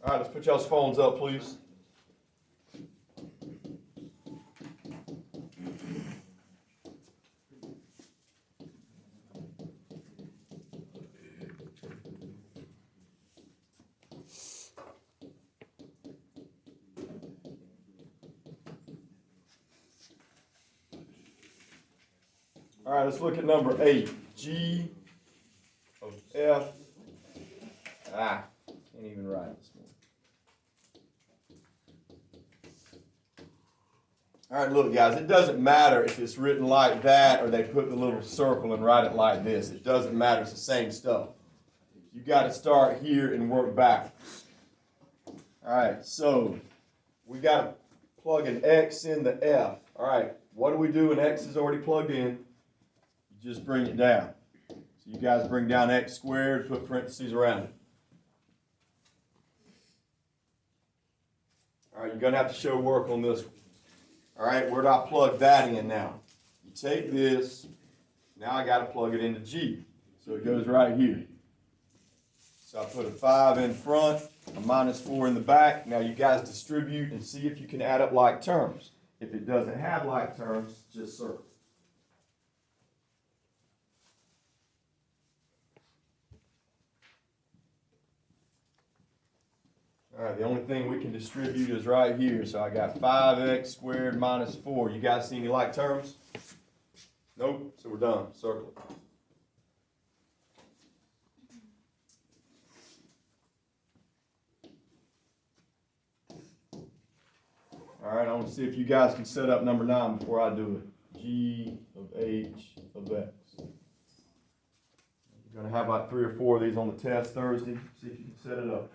All right, let's put y'all's phones up, please. All right, let's look at number 8. G of F. Can't even write this one. All right, look, guys, it doesn't matter if it's written like that or they put the little circle and write it like this. It doesn't matter. It's the same stuff. You got to start here and work backwards. All right, so we got to plug an X in the F. All right, what do we do when X is already plugged in? You just bring it down. So you guys bring down X squared, put parentheses around it. All right, you're going to have to show work on this one. All right, where do I plug that in now? You take this, now I got to plug it into G. So it goes right here. So I put a 5 in front, a -4 in the back. Now you guys distribute and see if you can add up like terms. If it doesn't have like terms, just circle. All right, the only thing we can distribute is right here. So I got 5x squared minus 4. You guys see any like terms? Nope, so we're done. Circle it. All right, I want to see if you guys can set up number 9 before I do it. G of H of X. You're going to have like 3 or 4 of these on the test Thursday. See if you can set it up.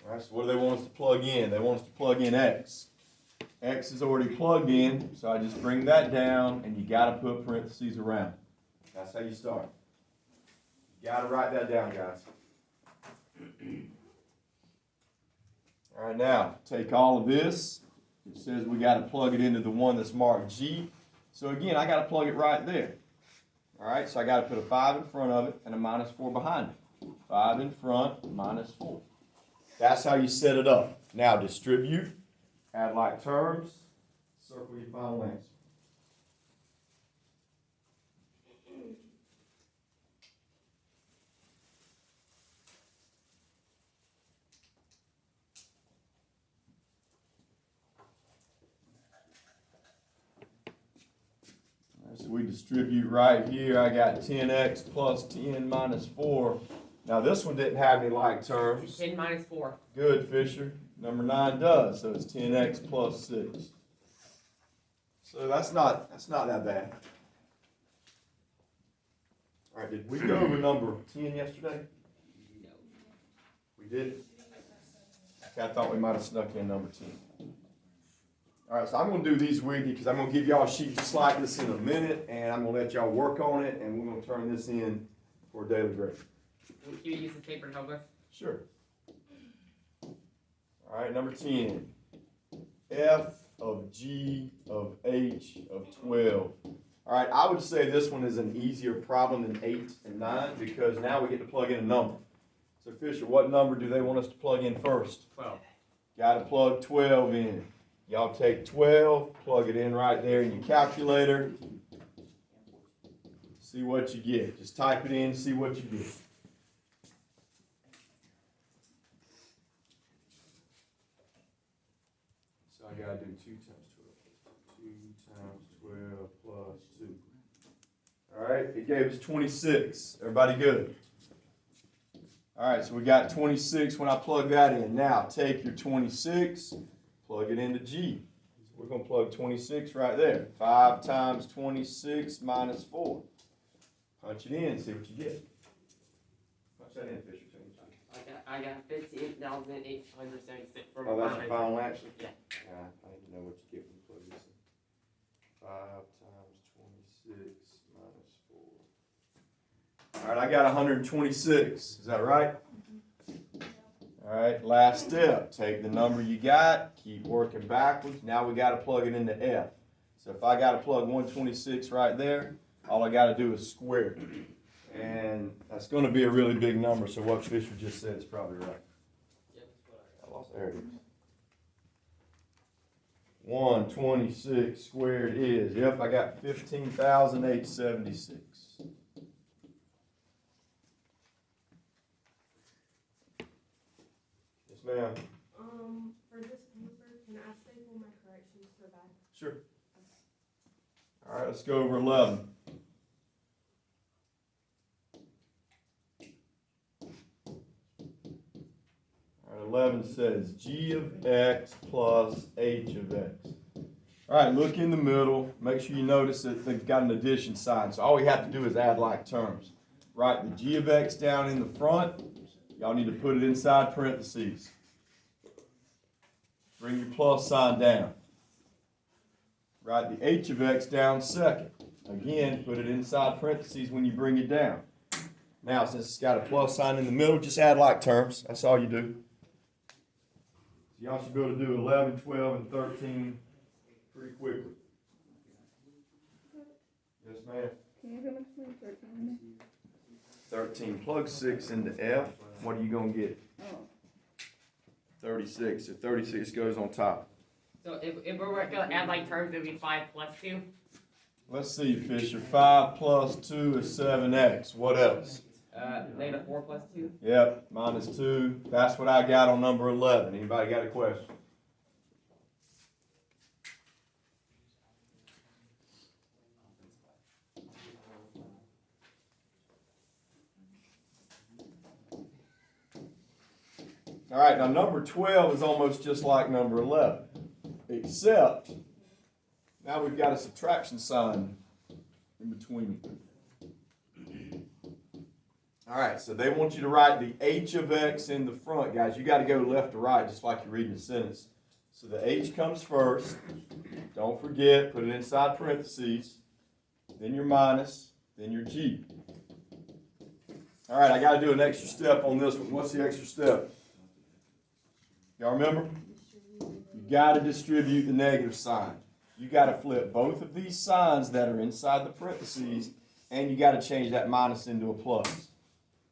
All right, so what do they want us to plug in? They want us to plug in X. X is already plugged in, so I just bring that down, and you got to put parentheses around it. That's how you start. You got to write that down, guys. All right, now, take all of this. It says we got to plug it into the one that's marked G. So again, I got to plug it right there. All right, so I got to put a 5 in front of it and a -4 behind it. 5 in front, -4. That's how you set it up. Now distribute, add like terms, circle your final answer. So we distribute right here. I got 10x plus 10 minus 4. Now this one didn't have any like terms. 10 minus 4. Good, Fisher. Number 9 does, so it's 10x plus 6. So that's not that bad. All right, did we go over number 10 yesterday? No. We did. Okay, I thought we might have snuck in number 10. All right, so I'm going to do these with you because I'm going to give y'all a sheet just like this in a minute, and I'm going to let y'all work on it, and we're going to turn this in for a daily grade. Can you use this paper to help us? Sure. All right, number 10. F of G of H of 12. All right, I would say this one is an easier problem than 8 and 9 because now we get to plug in a number. So Fisher, what number do they want us to plug in first? 12. Got to plug 12 in. Y'all take 12, plug it in right there in your calculator. See what you get. Just type it in, see what you get. So I got to do 2 times 12. 2 times 12 plus 2. All right, it gave us 26. Everybody good? All right, so we got 26 when I plug that in. Now take your 26, plug it into G. So we're going to plug 26 right there. 5 times 26 minus 4. Punch it in, see what you get. Punch that in, Fisher. I got 15,876 for my Oh, that's your final answer? Yeah. I need to know what you get when you plug this in. 5 times 26 minus 4. All right, I got 126. Is that right? All right, last step. Take the number you got, keep working backwards. Now we got to plug it into F. So if I gotta plug 126 right there, all I gotta do is square it. And that's gonna be a really big number, so what Fisher just said is probably right. I lost, there it is. 126 squared is, yep, I got 15,876. Yes, ma'am. For this paper, can I staple my corrections to the back? Sure. All right, let's go over 11. All right, 11 says g of x plus h of x. All right, look in the middle. Make sure you notice that they've got an addition sign. So all we have to do is add like terms. Write the g of x down in the front. Y'all need to put it inside parentheses. Bring your plus sign down. Write the h of x down second. Again, put it inside parentheses when you bring it down. Now, since it's got a plus sign in the middle, just add like terms. That's all you do. So y'all should be able to do 11, 12, and 13 pretty quickly. Yes, ma'am. Can you go explain 13? 13. Plug 6 into F. What are you going to get? Oh. 36. So 36 goes on top. So if we're gonna add like terms, it'd be 5 plus 2. Let's see, Fisher. 5 plus 2 is 7x. What else? Negative 4 plus 2. Yep, minus 2. That's what I got on number 11. Anybody got a question? All right, now number 12 is almost just like number 11, except now we've got a subtraction sign in between. All right, so they want you to write the h of x in the front, guys. You got to go left to right, just like you're reading a sentence. So the h comes first. Don't forget, put it inside parentheses. Then your minus, then your g. All right, I got to do an extra step on this one. What's the extra step? Y'all remember? You got to distribute the negative sign. You got to flip both of these signs that are inside the parentheses, and you got to change that minus into a plus.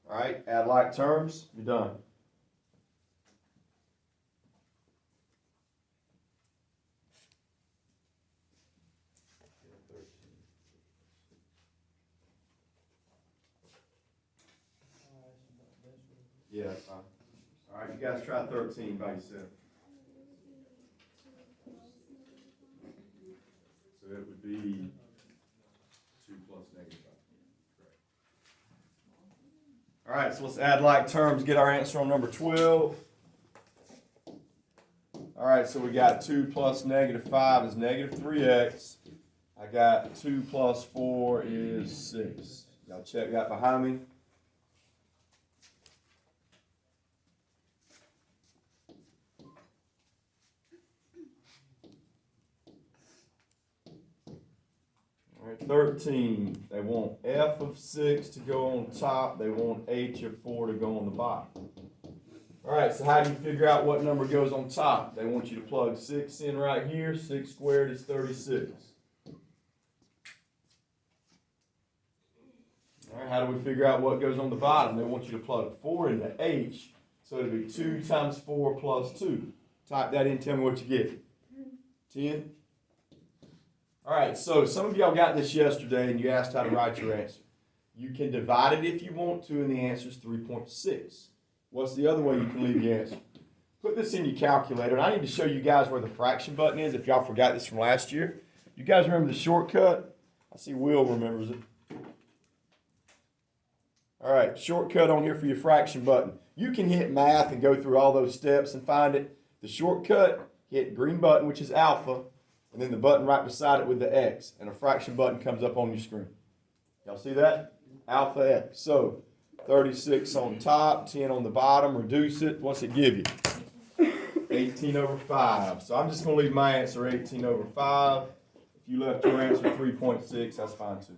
All right, add like terms, you're done. Yeah, fine. All right, you guys try 13 by yourself. So it would be 2 plus negative 5. All right, so let's add like terms, get our answer on number 12. All right, so we got 2 plus negative 5 is negative 3x. I got 2 plus 4 is 6. Y'all check that behind me. All right, 13, they want f of 6 to go on top. They want h of 4 to go on the bottom. All right, so how do you figure out what number goes on top? They want you to plug 6 in right here. 6 squared is 36. All right, how do we figure out what goes on the bottom? They want you to plug 4 into h, so it'll be 2 times 4 plus 2. Type that in, tell me what you get. 10? All right, so some of y'all got this yesterday and you asked how to write your answer. You can divide it if you want to, and the answer is 3.6. What's the other way you can leave the answer? Put this in your calculator, and I need to show you guys where the fraction button is if y'all forgot this from last year. You guys remember the shortcut? I see Will remembers it. All right, shortcut on here for your fraction button. You can hit math and go through all those steps and find it. The shortcut, hit green button, which is alpha, and then the button right beside it with the X, and a fraction button comes up on your screen. Y'all see that? Alpha X. So 36 on top, 10 on the bottom, reduce it. What's it give you? 18 over 5. So I'm just going to leave my answer 18 over 5. If you left your answer 3.6, that's fine too.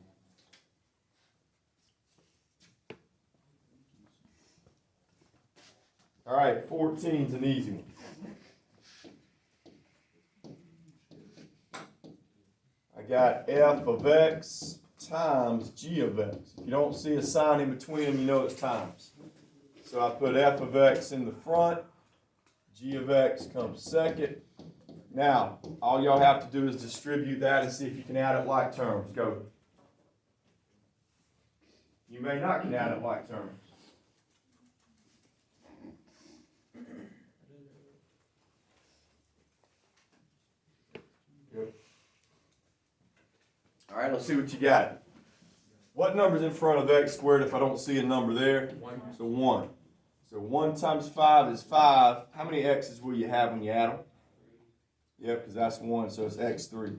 All right, 14 is an easy one. got f of x times g of x. If you don't see a sign in between them, you know it's times. So I put f of x in the front, g of x comes second. Now, all y'all have to do is distribute that and see if you can add up like terms. Go. You may not can add up like terms. Good. All right, let's see what you got. What number's in front of x squared if I don't see a number there? 1. So 1. So 1 times 5 is 5. How many x's will you have when you add them? Yep, because that's 1, so it's x3.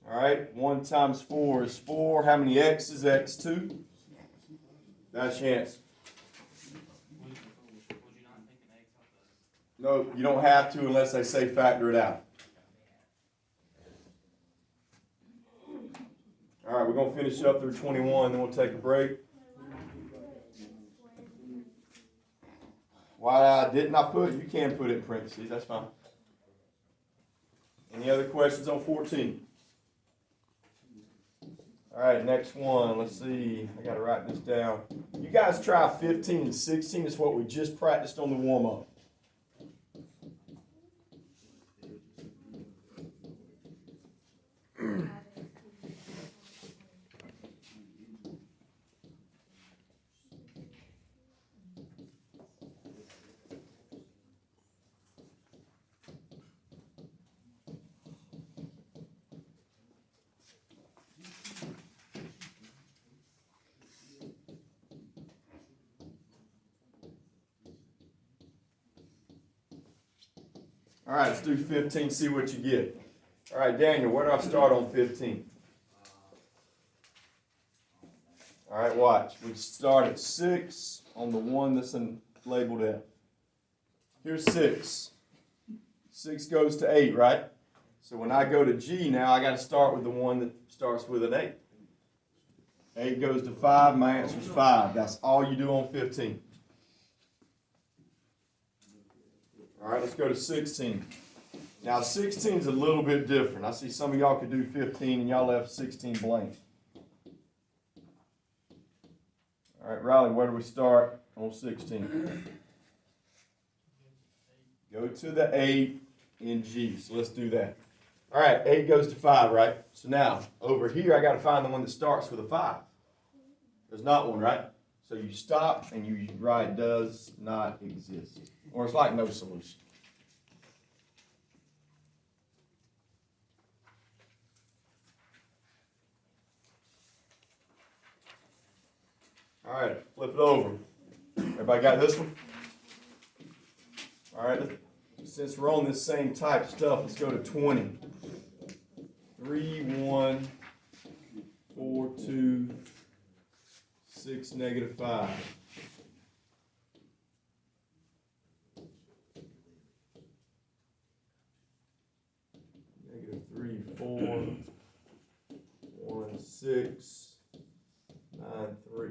All right, 1 times 4 is 4. How many x's? x2. That's your answer. No, you don't have to unless they say factor it out. All right, we're going to finish up through 21, then we'll take a break. Why didn't I put? You can put it in parentheses, that's fine. Any other questions on 14? All right, next one. Let's see. I got to write this down. You guys try 15 and 16. It's what we just practiced on the warm-up. All right, let's do 15, see what you get. All right, Daniel, where do I start on 15? All right, watch. We start at 6 on the one that's labeled F. Here's 6. 6 goes to 8, right? So when I go to G now, I got to start with the one that starts with an 8. 8 goes to 5, my answer is 5. That's all you do on 15. All right, let's go to 16. Now, 16 is a little bit different. I see some of y'all could do 15 and y'all left 16 blank. All right, Riley, where do we start on 16? Go to the 8 in G. So let's do that. All right, 8 goes to 5, right? So now, over here, I got to find the one that starts with a 5. There's not one, right? So you stop and you write does not exist. Or it's like no solution. All right, flip it over. Everybody got this one? All right, since we're on this same type of stuff, let's go to 20. 3, 1, 4, 2, 6, negative 5. Negative 3, 4, 1, 6, 9, 3.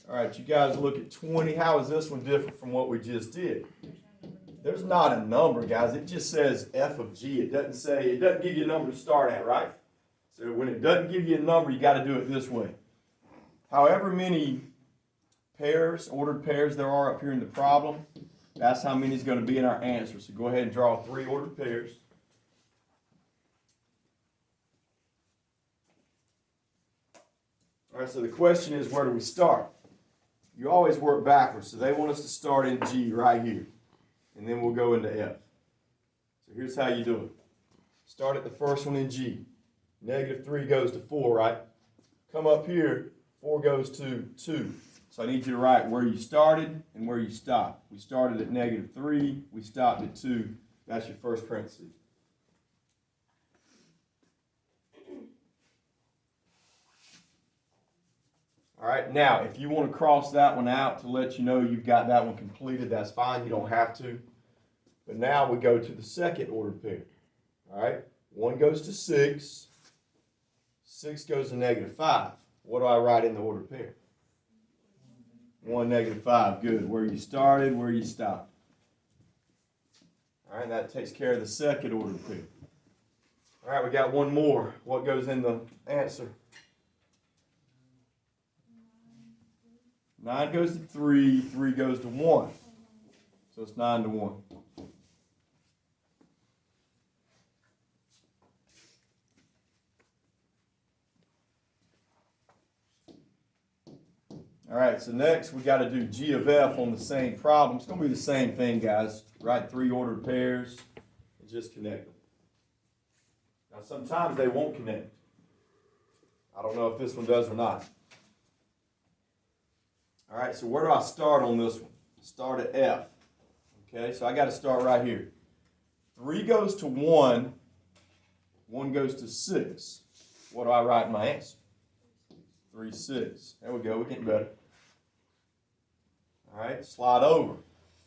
All right, you guys look at 20. How is this one different from what we just did? There's not a number, guys. It just says f of g. It doesn't give you a number to start at, right? So when it doesn't give you a number, you got to do it this way. However many pairs, ordered pairs there are up here in the problem, that's how many is going to be in our answer. So go ahead and draw 3 ordered pairs. All right, so the question is, where do we start? You always work backwards. So they want us to start in G right here. And then we'll go into F. So here's how you do it. Start at the first one in G. Negative 3 goes to 4, right? Come up here, 4 goes to 2. So I need you to write where you started and where you stopped. We started at negative 3. We stopped at 2. That's your first parenthesis. All right, now, if you want to cross that one out to let you know you've got that one completed, that's fine. You don't have to. But now we go to the second ordered pair. All right, 1 goes to 6. 6 goes to negative 5. What do I write in the ordered pair? 1, negative 5. Good. Where you started, where you stopped. All right, that takes care of the second ordered pair. All right, we got one more. What goes in the answer? 9 goes to 3, 3 goes to 1. So it's 9 to 1. All right, so next we got to do G of F on the same problem. It's going to be the same thing, guys. Write 3 ordered pairs and just connect them. Now, sometimes they won't connect. I don't know if this one does or not. All right, so where do I start on this one? Start at F. Okay, so I got to start right here. 3 goes to 1, 1 goes to 6. What do I write in my answer? 3, 6. There we go, we're getting better. All right, slide over.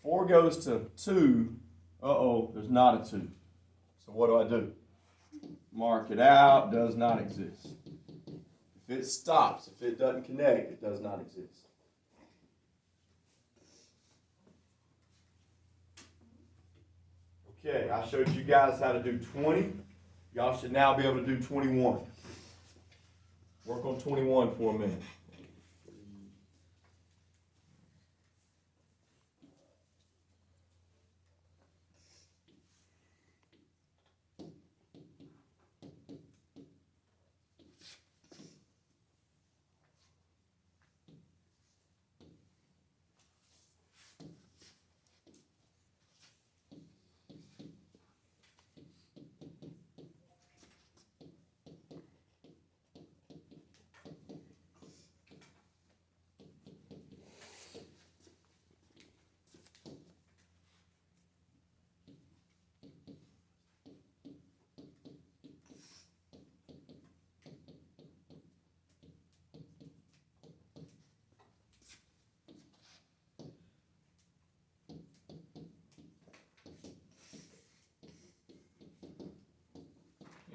4 goes to 2. Uh-oh, there's not a 2. So what do? Mark it out, does not exist. If it stops, if it doesn't connect, it does not exist. Okay, I showed you guys how to do 20. Y'all should now be able to do 21. Work on 21 for a minute.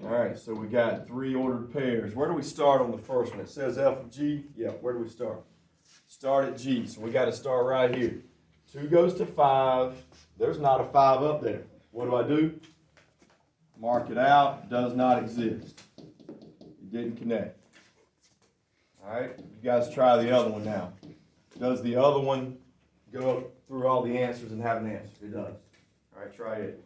All right, so we got 3 ordered pairs. Where do we start on the first one? It says F of G. Yeah, where do we start? Start at G. So we got to start right here. 2 goes to 5. There's not a 5 up there. What do? Mark it out. Does not exist. It didn't connect. All right, you guys try the other one now. Does the other one go up through all the answers and have an answer? It does. All right, try it.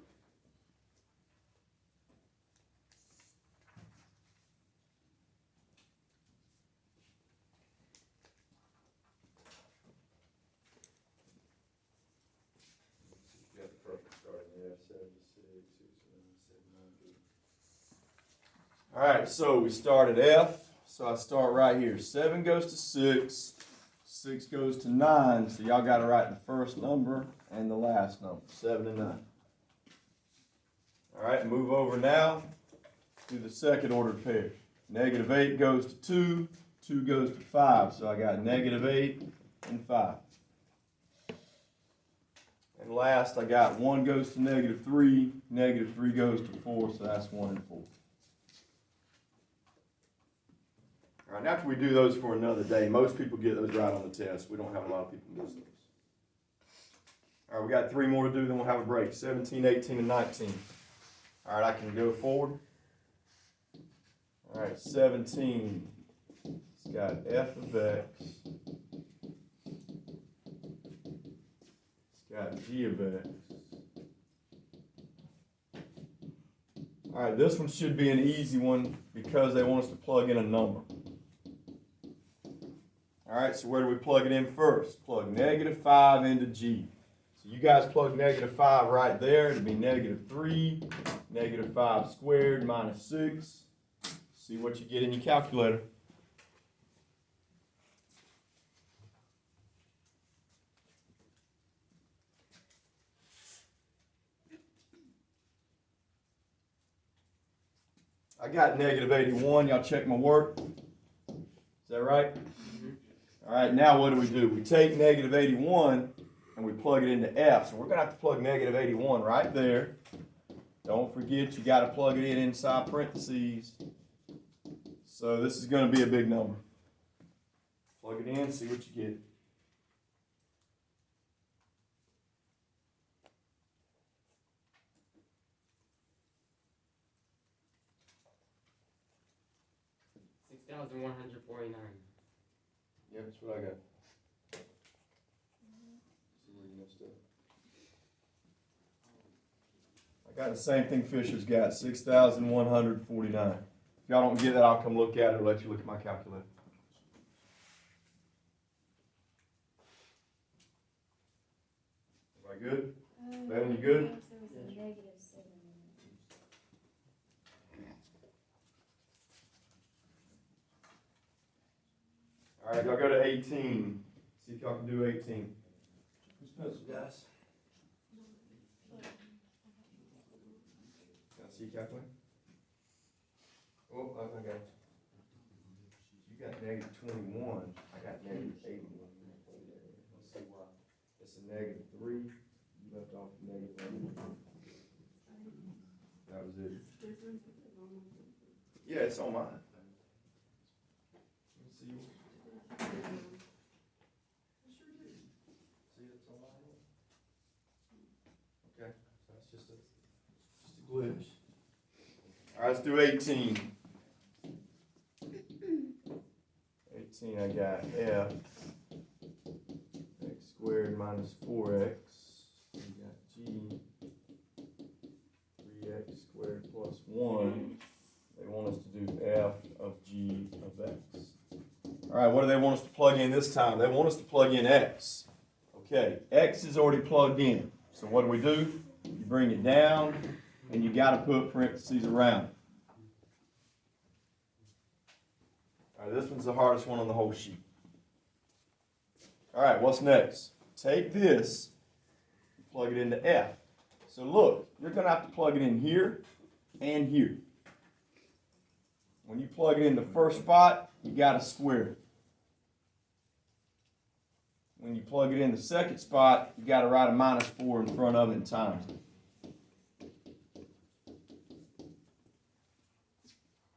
All right, so we start at F. So I start right here. 7 goes to 6. 6 goes to 9. So y'all got to write the first number and the last number, 7 and 9. All right, move over now to the second ordered pair. Negative 8 goes to 2. 2 goes to 5. So I got negative 8 and 5. And last, I got 1 goes to negative 3. Negative 3 goes to 4. So that's 1 and 4. All right, after we do those for another day, most people get those right on the test. We don't have a lot of people miss those. All right, we got 3 more to do, then we'll have a break. 17, 18, and 19. All right, I can go forward. All right, 17. It's got F of X. It's got G of X. All right, this one should be an easy one because they want us to plug in a number. All right, so where do we plug it in first? Plug negative 5 into G. So you guys plug negative 5 right there. It'll be negative 3, negative 5 squared minus 6. See what you get in your calculator. I got negative 81. Y'all check my work. Is that right? All right, now what do? We take negative 81 and we plug it into F. So we're going to have to plug negative 81 right there. Don't forget, you got to plug it in inside parentheses. So this is going to be a big number. Plug it in, see what you get. 6,149. Yeah, that's what I got. See where you messed up. I got the same thing Fisher's got, 6,149. If y'all don't get that, I'll come look at it or let you look at my calculator. Everybody good? Landon, you good? There was a -7. All right, y'all go to 18. See if y'all can do 18. Who's pencil, guys? Can I see you calculator? Oh, I got you. You got -21. I got -81. Let's see why. It's a -3. You left off -1. That was it. Yeah, it's on mine. Let me see. See, it's on mine. Okay, so that's just a glitch. All right, let's do 18. 18, I got f x squared minus 4x. We got g 3x squared plus 1. They want us to do f of g of x. All right, what do they want us to plug in this time? They want us to plug in x. Okay, x is already plugged in. So what do? You bring it down, and you got to put parentheses around it. All right, this one's the hardest one on the whole sheet. All right, what's next? Take this, plug it into f. So look, you're going to have to plug it in here and here. When you plug it in the first spot, you got to square it. When you plug it in the second spot, you got to write a -4 in front of it and times it.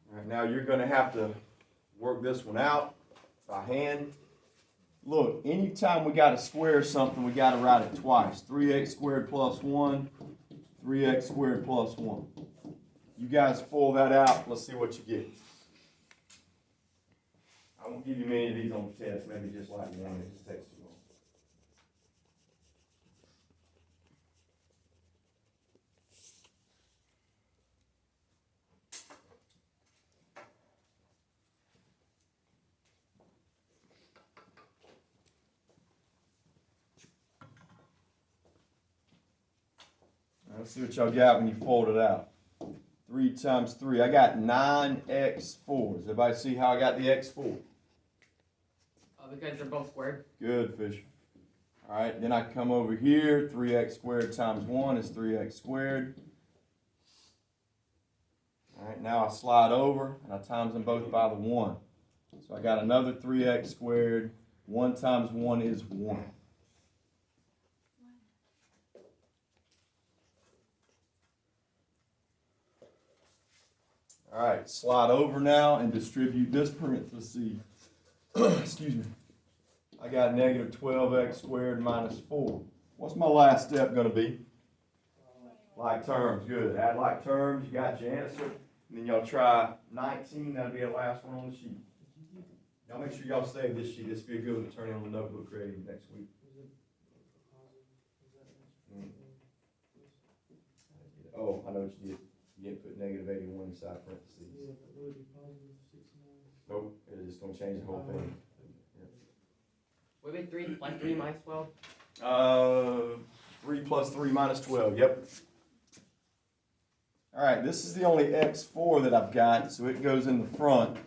All right, now you're going to have to work this one out by hand. Look, anytime we got to square something, we got to write it twice. 3x squared plus 1, 3x squared plus 1. You guys pull that out. Let's see what you get. I won't give you many of these on the test, maybe just like one. It just takes too long. Let's see what y'all got when you fold it out. 3 times 3. I got 9x4s. Everybody see how I got the x4? Because they're both squared. Good, Fisher. All right, then I come over here. 3x squared times 1 is 3x squared. All right, now I slide over, and I times them both by the 1. So I got another 3x squared. 1 times 1 is 1. All right, slide over now and distribute this parenthesis. Excuse me. I got -12x squared minus 4. What's my last step going to be? Like terms. Good. Add like terms. You got your answer. And then y'all try 19. That'll be the last one on the sheet. Y'all make sure y'all save this sheet. This will be a good one to turn in on the notebook creating next week. Oh, I know what you did. You didn't put -81 inside parentheses. Nope, it's just going to change the whole thing. Would it be 3 plus 3 minus 12? 3 plus 3 minus 12, yep. All right, this is the only x4 that I've got, so it goes in the front.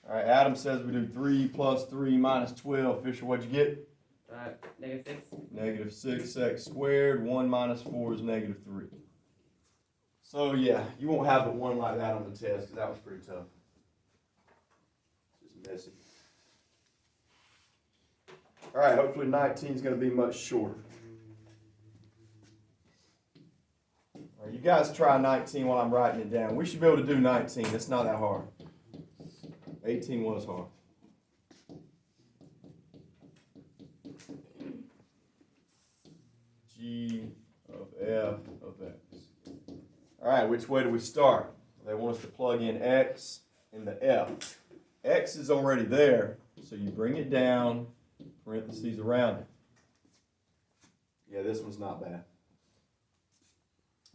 All right, Adam says we do 3 plus 3 minus 12. Fisher, what'd you get? -6. -6x squared. 1 minus 4 is -3. So yeah, you won't have but one like that on the test because that was pretty tough. Just messy. All right, hopefully 19 is going to be much shorter. All right, you guys try 19 while I'm writing it down. We should be able to do 19. It's not that hard. 18 was hard. G of f of x. All right, which way do we start? They want us to plug in x in the f. X is already there, so you bring it down, parentheses around it. Yeah, this one's not bad.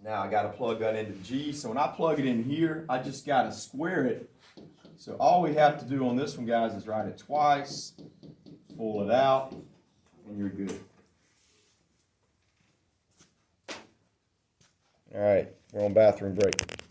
Now I gotta plug that into G, so when I plug it in here, I just gotta square it. So all we have to do on this one, guys, is write it twice, pull it out, and you're good. All right, we're on bathroom break.